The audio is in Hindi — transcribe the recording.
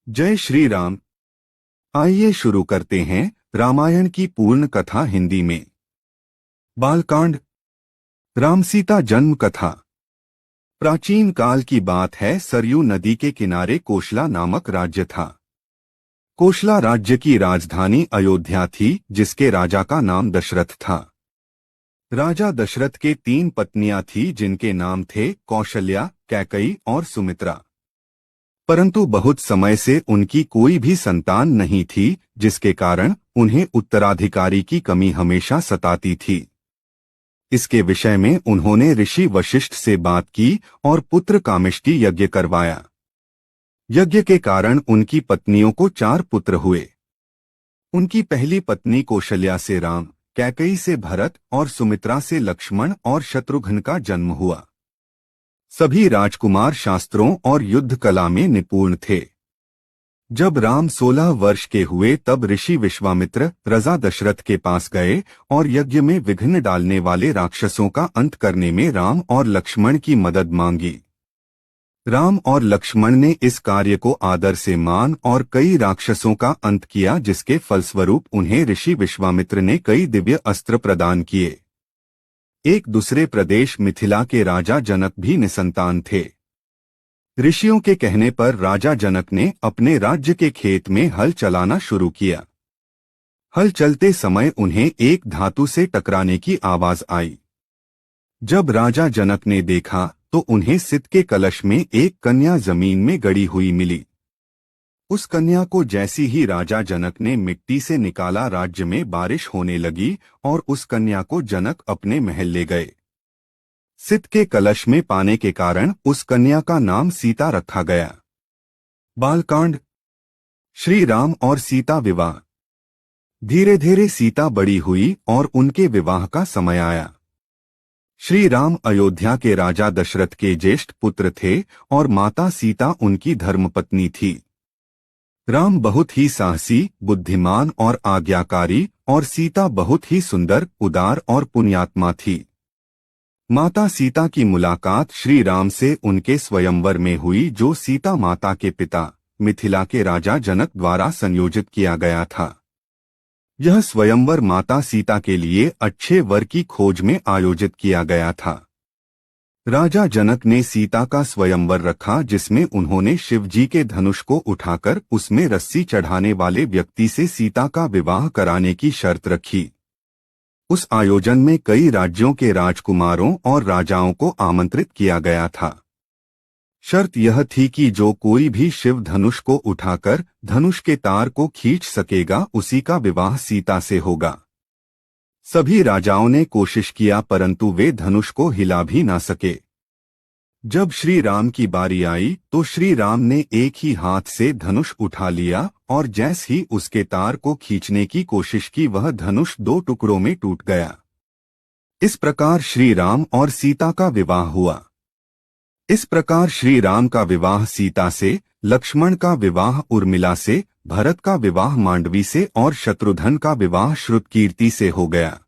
जय श्री राम। आइए शुरू करते हैं रामायण की पूर्ण कथा हिंदी में। बालकांड। राम सीता जन्म कथा। प्राचीन काल की बात है। सरयू नदी के किनारे कोशला नामक राज्य था। कोशला राज्य की राजधानी अयोध्या थी, जिसके राजा का नाम दशरथ था। राजा दशरथ के 3 पत्नियां थीं, जिनके नाम थे कौशल्या, कैकई और सुमित्रा। परंतु बहुत समय से उनकी कोई भी संतान नहीं थी, जिसके कारण उन्हें उत्तराधिकारी की कमी हमेशा सताती थी। इसके विषय में उन्होंने ऋषि वशिष्ठ से बात की और पुत्र कामिष्टि यज्ञ करवाया। यज्ञ के कारण उनकी पत्नियों को 4 पुत्र हुए। उनकी पहली पत्नी कौशल्या से राम, कैकई से भरत और सुमित्रा से लक्ष्मण और शत्रुघ्न का जन्म हुआ। सभी राजकुमार शास्त्रों और युद्ध कला में निपुण थे। जब राम 16 वर्ष के हुए तब ऋषि विश्वामित्र रजा दशरथ के पास गए और यज्ञ में विघ्न डालने वाले राक्षसों का अंत करने में राम और लक्ष्मण की मदद मांगी। राम और लक्ष्मण ने इस कार्य को आदर से मान और कई राक्षसों का अंत किया, जिसके फलस्वरूप उन्हें ऋषि विश्वामित्र ने कई दिव्य अस्त्र प्रदान किए। एक दूसरे प्रदेश मिथिला के राजा जनक भी निसंतान थे। ऋषियों के कहने पर राजा जनक ने अपने राज्य के खेत में हल चलाना शुरू किया। हल चलते समय उन्हें एक धातु से टकराने की आवाज आई। जब राजा जनक ने देखा तो उन्हें सित के कलश में एक कन्या जमीन में गड़ी हुई मिली। उस कन्या को जैसी ही राजा जनक ने मिट्टी से निकाला, राज्य में बारिश होने लगी और उस कन्या को जनक अपने महल ले गए। सित के कलश में पाने के कारण उस कन्या का नाम सीता रखा गया। बालकांड। श्री राम और सीता विवाह। धीरे धीरे सीता बड़ी हुई और उनके विवाह का समय आया। श्री राम अयोध्या के राजा दशरथ के ज्येष्ठ पुत्र थे और माता सीता उनकी धर्मपत्नी थी। राम बहुत ही साहसी, बुद्धिमान और आज्ञाकारी और सीता बहुत ही सुंदर, उदार और पुण्यात्मा थी। माता सीता की मुलाकात श्री राम से उनके स्वयंवर में हुई, जो सीता माता के पिता मिथिला के राजा जनक द्वारा संयोजित किया गया था। यह स्वयंवर माता सीता के लिए अच्छे वर की खोज में आयोजित किया गया था। राजा जनक ने सीता का स्वयंवर रखा, जिसमें उन्होंने शिवजी के धनुष को उठाकर उसमें रस्सी चढ़ाने वाले व्यक्ति से सीता का विवाह कराने की शर्त रखी। उस आयोजन में कई राज्यों के राजकुमारों और राजाओं को आमंत्रित किया गया था। शर्त यह थी कि जो कोई भी शिव धनुष को उठाकर धनुष के तार को खींच सकेगा, उसी का विवाह सीता से होगा। सभी राजाओं ने कोशिश किया, परंतु वे धनुष को हिला भी ना सके। जब श्री राम की बारी आई तो श्री राम ने एक ही हाथ से धनुष उठा लिया और जैसे ही उसके तार को खींचने की कोशिश की, वह धनुष 2 टुकड़ों में टूट गया। इस प्रकार श्री राम और सीता का विवाह हुआ। इस प्रकार श्री राम का विवाह सीता से, लक्ष्मण का विवाह उर्मिला से, भरत का विवाह मांडवी से और शत्रुघ्न का विवाह श्रुतकीर्ति से हो गया।